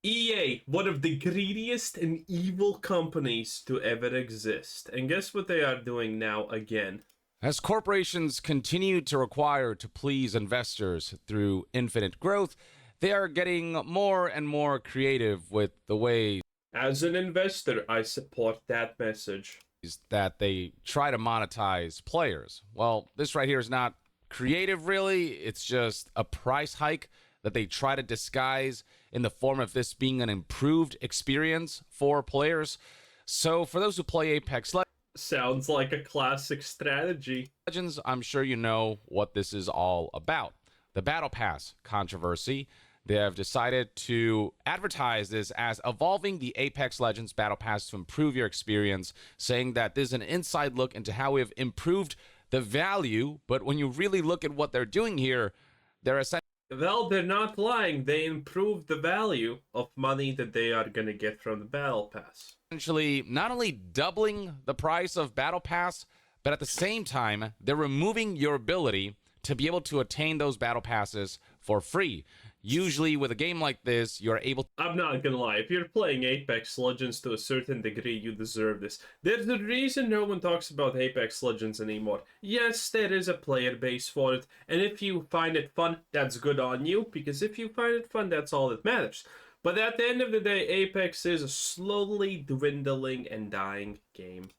EA, one of the greediest and evil companies to ever exist. And guess what they are doing now again? As corporations continue to require to please investors through infinite growth, they are getting more and more creative with the ways As an investor, I support that message. that they try to monetize players. Well, this right here is not creative, really. It's just a price hike that they try to disguise in the form of this being an improved experience for players. So, for those who play Apex Sounds like a classic strategy. Legends, I'm sure you know what this is all about. The Battle Pass controversy. They have decided to advertise this as evolving the Apex Legends Battle Pass to improve your experience, saying that this is an inside look into how we have improved the value. But when you really look at what they're doing here, they're essentially Well, they're not lying. They improved the value of money that they are gonna get from the Battle Pass. not only doubling the price of Battle Pass, but at the same time, they're removing your ability to be able to attain those Battle Passes for free. Usually, with a game like this, you're able to. I'm not gonna lie, if you're playing Apex Legends to a certain degree, you deserve this. There's a reason no one talks about Apex Legends anymore. Yes, there is a player base for it, and if you find it fun, that's good on you, because if you find it fun, that's all that matters. But at the end of the day, Apex is a slowly dwindling and dying game.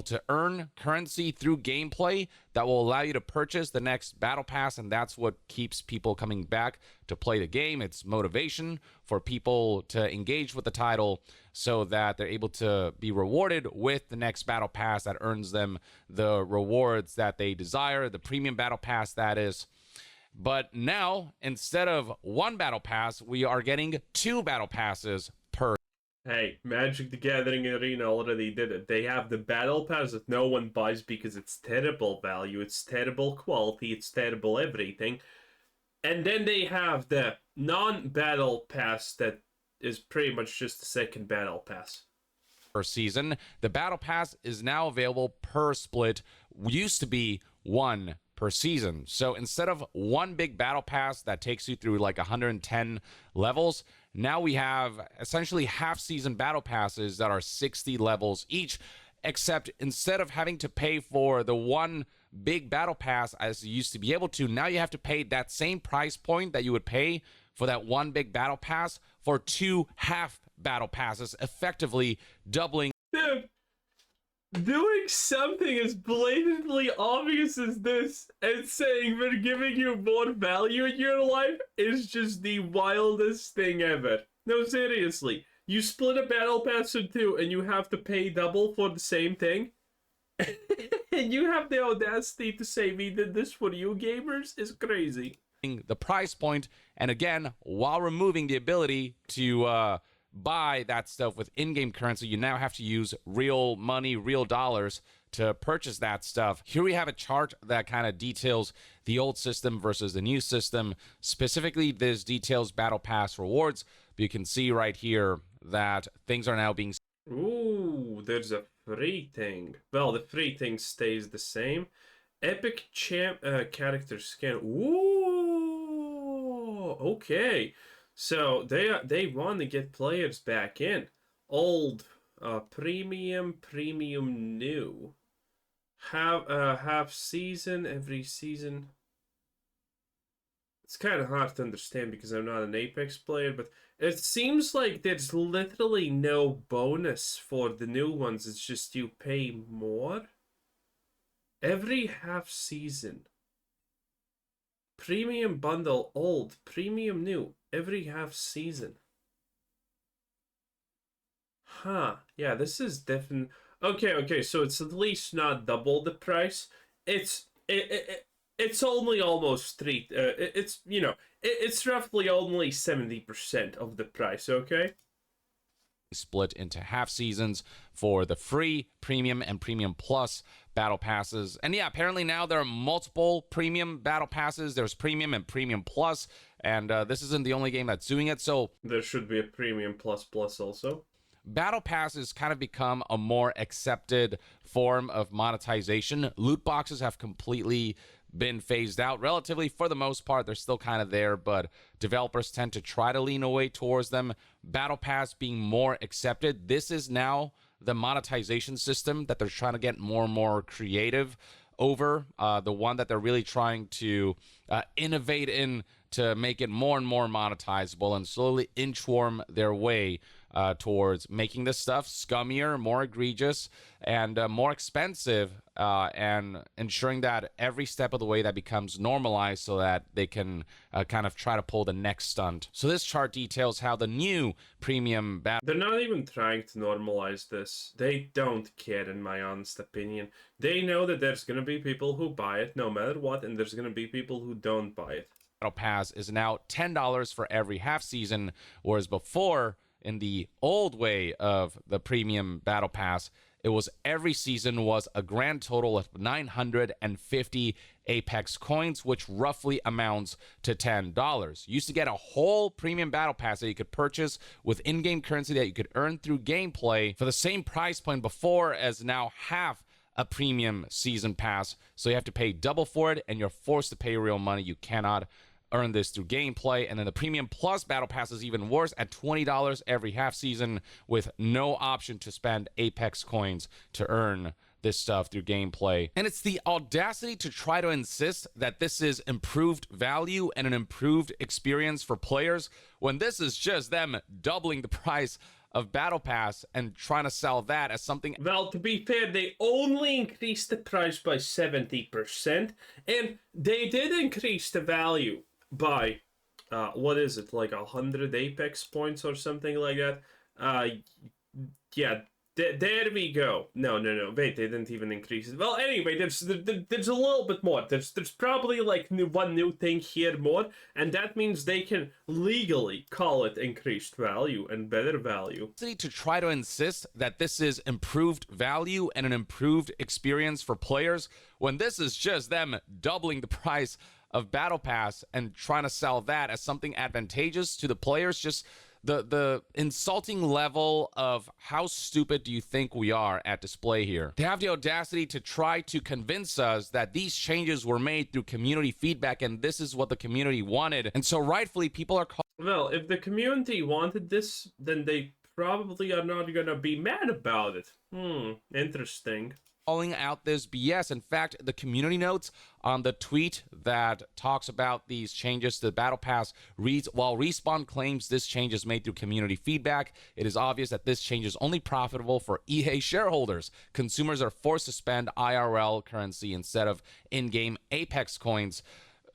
To earn currency through gameplay that will allow you to purchase the next battle pass, and that's what keeps people coming back to play the game. It's motivation for people to engage with the title so that they're able to be rewarded with the next battle pass that earns them the rewards that they desire, the premium battle pass, that is. But now, instead of one battle pass, we are getting two battle passes per. Hey, Magic the Gathering Arena already did it. They have the Battle Pass that no one buys because it's terrible value, it's terrible quality, it's terrible everything. And then they have the non-Battle Pass that is pretty much just the second Battle Pass. Per season. The Battle Pass is now available per split. Used to be one per season. So instead of one big Battle Pass that takes you through like 110 levels, now we have essentially half-season Battle Passes that are 60 levels each, except instead of having to pay for the one big Battle Pass as you used to be able to, now you have to pay that same price point that you would pay for that one big Battle Pass for two half Battle Passes, effectively doubling. Dude, doing something as blatantly obvious as this and saying we're giving you more value in your life is just the wildest thing ever. No, seriously. You split a battle pass in two and you have to pay double for the same thing? And you have the audacity to say we did this for you gamers? Is crazy. The price point, and again, while removing the ability to buy that stuff with in-game currency, you now have to use real money, real dollars to purchase that stuff. Here we have a chart that kind of details the old system versus the new system. Specifically, this details Battle Pass rewards, but you can see right here that things are now being. Ooh, there's a free thing. Well, the free thing stays the same. Epic character scan. Ooh, okay. So they want to get players back in. Old, premium, new. Half season, every season. It's kind of hard to understand because I'm not an Apex player, but it seems like there's literally no bonus for the new ones. It's just you pay more. Every half season. Premium bundle old, premium new, every half season. Huh. Yeah, this is different. Okay, so it's at least not double the price. It's only almost three. It's roughly only 70% of the price. Okay. Split into half seasons for the free, premium, and premium plus battle passes. And yeah, apparently now there are multiple premium battle passes. There's premium and premium plus, and this isn't the only game that's doing it. So there should be a premium plus also. Battle passes kind of become a more accepted form of monetization. Loot boxes have completely been phased out relatively. For the most part, they're still kind of there, but developers tend to try to lean away towards them. Battle Pass being more accepted. This is now the monetization system that they're trying to get more and more creative over, the one that they're really trying to innovate in to make it more and more monetizable and slowly inchworm their way towards making this stuff scummier, more egregious, and more expensive, and ensuring that every step of the way that becomes normalized so that they can kind of try to pull the next stunt. So this chart details how the new premium battle... They're not even trying to normalize this. They don't care, in my honest opinion. They know that there's going to be people who buy it no matter what, and there's going to be people who don't buy it. Battle Pass is now $10 for every half season, whereas before, in the old way of the premium Battle Pass, it was every season was a grand total of 950 Apex coins, which roughly amounts to $10. You used to get a whole premium Battle Pass that you could purchase with in-game currency that you could earn through gameplay for the same price point before as now half a premium season pass. So you have to pay double for it, and you're forced to pay real money. You cannot earn this through gameplay. And then the premium plus battle pass is even worse at $20 every half season, with no option to spend Apex coins to earn this stuff through gameplay. And it's the audacity to try to insist that this is improved value and an improved experience for players, when this is just them doubling the price of Battle Pass and trying to sell that as something... Well, to be fair, they only increased the price by 70%, and they did increase the value by, what is it, like 100 Apex points or something like that? Yeah, there we go. No, wait, they didn't even increase it. Well, anyway, there's a little bit more. There's probably like one new thing here more, and that means they can legally call it increased value and better value. To try to insist that this is improved value and an improved experience for players, when this is just them doubling the price of Battle Pass and trying to sell that as something advantageous to the players. Just the insulting level of how stupid do you think we are at display here. They have the audacity to try to convince us that these changes were made through community feedback and this is what the community wanted. And so rightfully, people are well, if the community wanted this, then they probably are not gonna be mad about it. Interesting. Calling out this BS. In fact, the community notes on the tweet that talks about these changes to the Battle Pass reads, while Respawn claims this change is made through community feedback, it is obvious that this change is only profitable for EA shareholders. Consumers are forced to spend IRL currency instead of in-game Apex coins.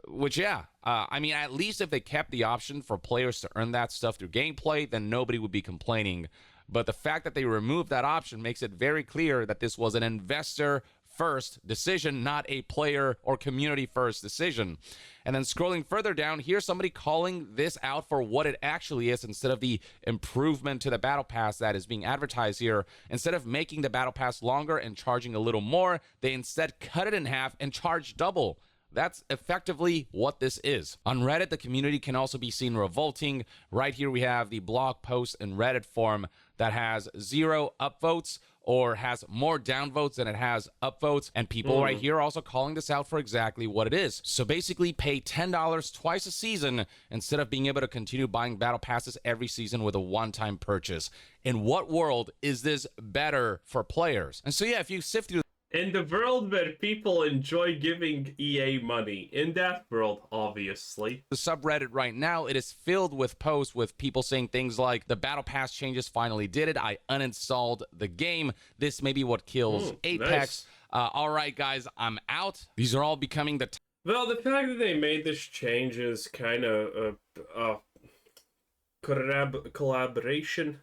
Which, yeah, I mean, at least if they kept the option for players to earn that stuff through gameplay, then nobody would be complaining. But the fact that they removed that option makes it very clear that this was an investor-first decision, not a player or community-first decision. And then scrolling further down, here's somebody calling this out for what it actually is instead of the improvement to the Battle Pass that is being advertised here. Instead of making the Battle Pass longer and charging a little more, they instead cut it in half and charge double. That's effectively what this is. On Reddit, the community can also be seen revolting. Right here we have the blog post in Reddit form that has 0 upvotes or has more downvotes than it has upvotes. And people right here are also calling this out for exactly what it is. So basically pay $10 twice a season instead of being able to continue buying battle passes every season with a one-time purchase. In what world is this better for players? And so yeah, if you sift through in the world where people enjoy giving EA money, in that world, obviously. The subreddit right now, it is filled with posts with people saying things like, the Battle Pass changes finally did it. I uninstalled the game. This may be what kills Apex. Nice. All right, guys, I'm out. These are all becoming the... Well, the fact that they made this change is kind of collaboration,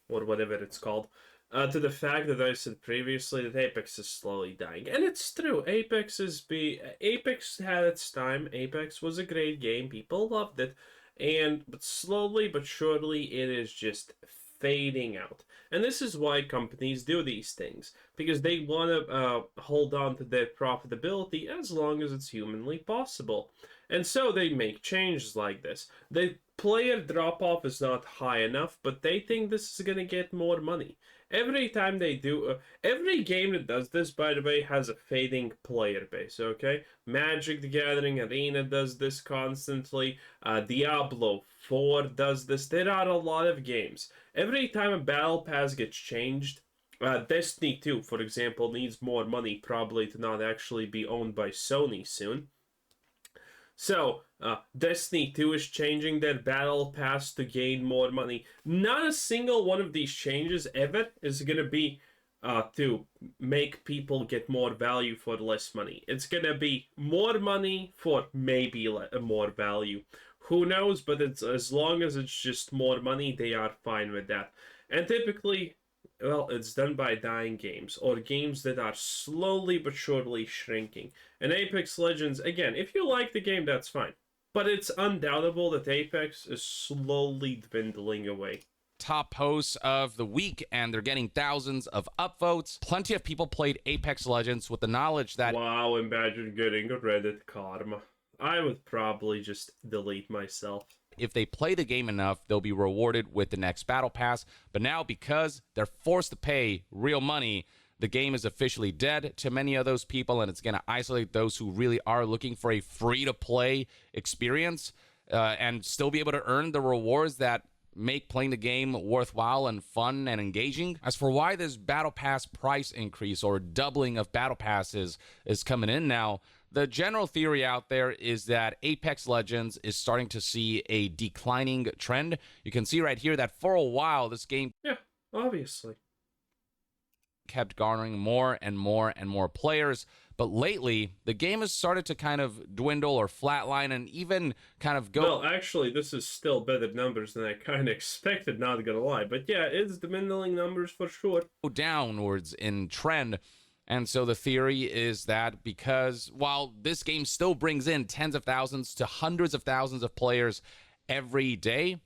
or whatever it's called. To the fact that I said previously that Apex is slowly dying. And it's true, Apex had its time, Apex was a great game, people loved it, but slowly but surely it is just fading out. And this is why companies do these things, because they want to hold on to their profitability as long as it's humanly possible. And so they make changes like this. They player drop off is not high enough, but they think this is gonna get more money. Every time they do, every game that does this, by the way, has a fading player base, okay? Magic the Gathering Arena does this constantly. Diablo 4 does this. There are a lot of games. Every time a battle pass gets changed, Destiny 2, for example, needs more money probably to not actually be owned by Sony soon. So, Destiny 2 is changing their battle pass to gain more money. Not a single one of these changes ever is going to be to make people get more value for less money. It's going to be more money for maybe more value. Who knows, but it's as long as it's just more money, they are fine with that. And typically, well, it's done by dying games or games that are slowly but surely shrinking. And Apex Legends, again, if you like the game, that's fine. But it's undoubtable that Apex is slowly dwindling away. Top posts of the week, and they're getting thousands of upvotes. Plenty of people played Apex Legends with the knowledge that... Wow, imagine getting a Reddit karma. I would probably just delete myself. If they play the game enough, they'll be rewarded with the next battle pass. But now, because they're forced to pay real money, the game is officially dead to many of those people, and it's going to isolate those who really are looking for a free-to-play experience and still be able to earn the rewards that make playing the game worthwhile and fun and engaging. As for why this battle pass price increase or doubling of battle passes is coming in now, the general theory out there is that Apex Legends is starting to see a declining trend. You can see right here that for a while, this game, yeah, obviously, kept garnering more and more and more players. But lately, the game has started to kind of dwindle or flatline and even kind of go... Well, actually, this is still better numbers than I kind of expected, not gonna lie. But yeah, it's dwindling numbers for sure. Downwards in trend. And so the theory is that because while this game still brings in tens of thousands to hundreds of thousands of players every day,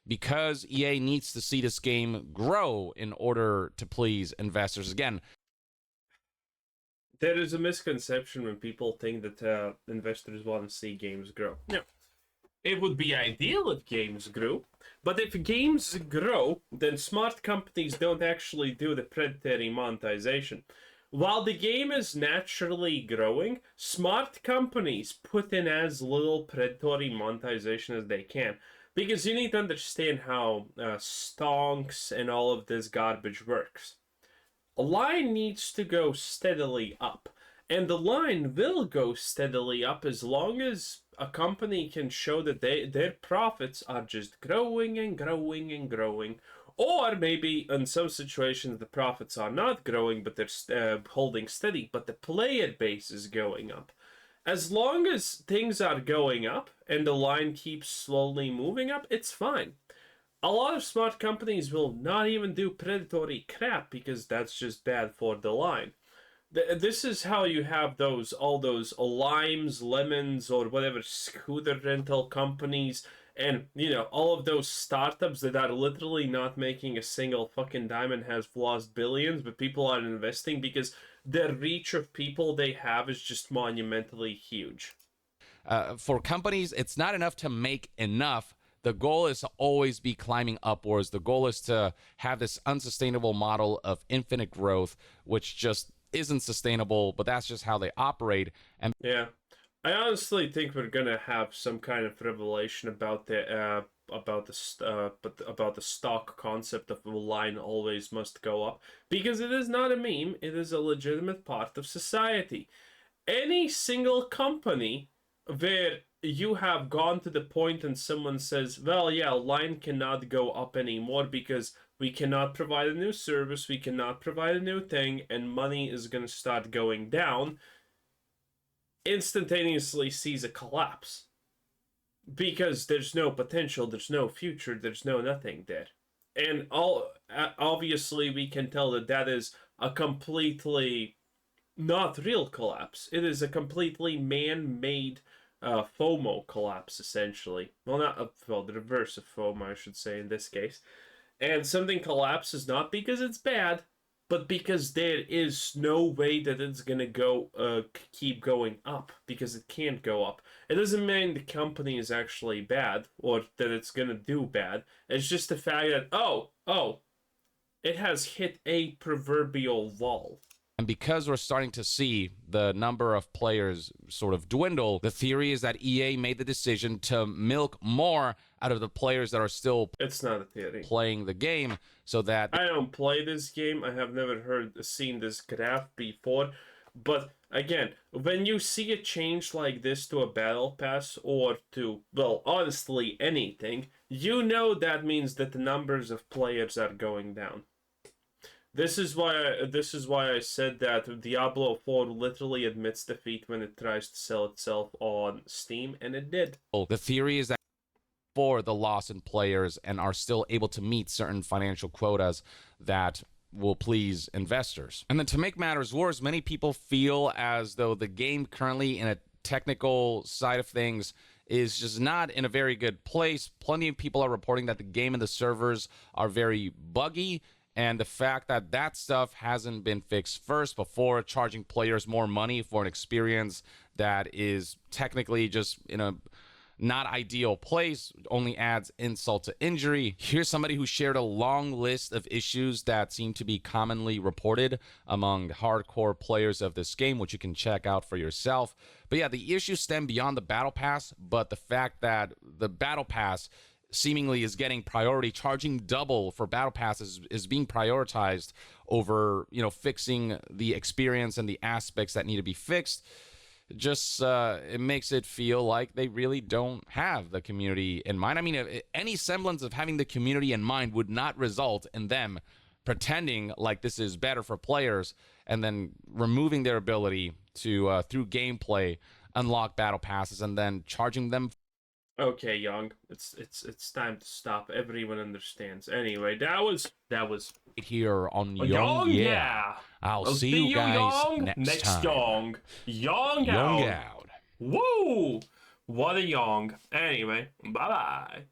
because EA needs to see this game grow in order to please investors. Again, there is a misconception when people think that investors want to see games grow. No. It would be ideal if games grew, but if games grow, then smart companies don't actually do the predatory monetization. While the game is naturally growing, smart companies put in as little predatory monetization as they can. Because you need to understand how stonks and all of this garbage works. A line needs to go steadily up. And the line will go steadily up as long as a company can show that their profits are just growing and growing and growing. Or maybe in some situations the profits are not growing, but they're holding steady, but the player base is going up. As long as things are going up and the line keeps slowly moving up, it's fine. A lot of smart companies will not even do predatory crap because that's just bad for the line. This is how you have all those limes, lemons, or whatever scooter rental companies, and all of those startups that are literally not making a single fucking dime and has lost billions, but people are investing because the reach of people they have is just monumentally huge. For companies, it's not enough to make enough. The goal is to always be climbing upwards. The goal is to have this unsustainable model of infinite growth, which just isn't sustainable, but that's just how they operate. And yeah, I honestly think we're gonna have some kind of revelation about the stock concept of the line always must go up, because it is not a meme. It is a legitimate part of society. Any single company where you have gone to the point and someone says, well, yeah, line cannot go up anymore because we cannot provide a new service, we cannot provide a new thing, and money is going to start going down, instantaneously sees a collapse. Because there's no potential, there's no future, there's no nothing there. And obviously we can tell that is a completely not real collapse. It is a completely man-made FOMO collapse, essentially. Well, the reverse of FOMO, I should say, in this case. And something collapses not because it's bad, but because there is no way that it's gonna keep going up, because it can't go up. It doesn't mean the company is actually bad or that it's gonna do bad. It's just the fact that it has hit a proverbial wall. And because we're starting to see the number of players sort of dwindle, the theory is that EA made the decision to milk more out of the players that are still It's not a theory. playing the game, so that I don't play this game. I have never seen this graph before. But again, when you see a change like this to a battle pass or to, well, honestly, anything, you know that means that the numbers of players are going down. This is why I said that Diablo 4 literally admits defeat when it tries to sell itself on Steam, and it did. the theory is that for the loss in players and are still able to meet certain financial quotas that will please investors. And then to make matters worse, many people feel as though the game currently in a technical side of things is just not in a very good place. Plenty of people are reporting that the game and the servers are very buggy, and the fact that that stuff hasn't been fixed first before charging players more money for an experience that is technically just in a not ideal place only adds insult to injury. Here's somebody who shared a long list of issues that seem to be commonly reported among hardcore players of this game, which you can check out for yourself. But yeah, the issues stem beyond the battle pass, but the fact that the battle pass seemingly is getting priority, charging double for battle passes is being prioritized over, fixing the experience and the aspects that need to be fixed. Just it makes it feel like they really don't have the community in mind. I mean, any semblance of having the community in mind would not result in them pretending like this is better for players and then removing their ability to through gameplay unlock battle passes and then charging them. Okay, Young, it's time to stop. Everyone understands. Anyway, that was Here on Young, yeah. I'll see you guys Young next time. Young. Young Young out. out. Woo! What a Young. Anyway, bye-bye.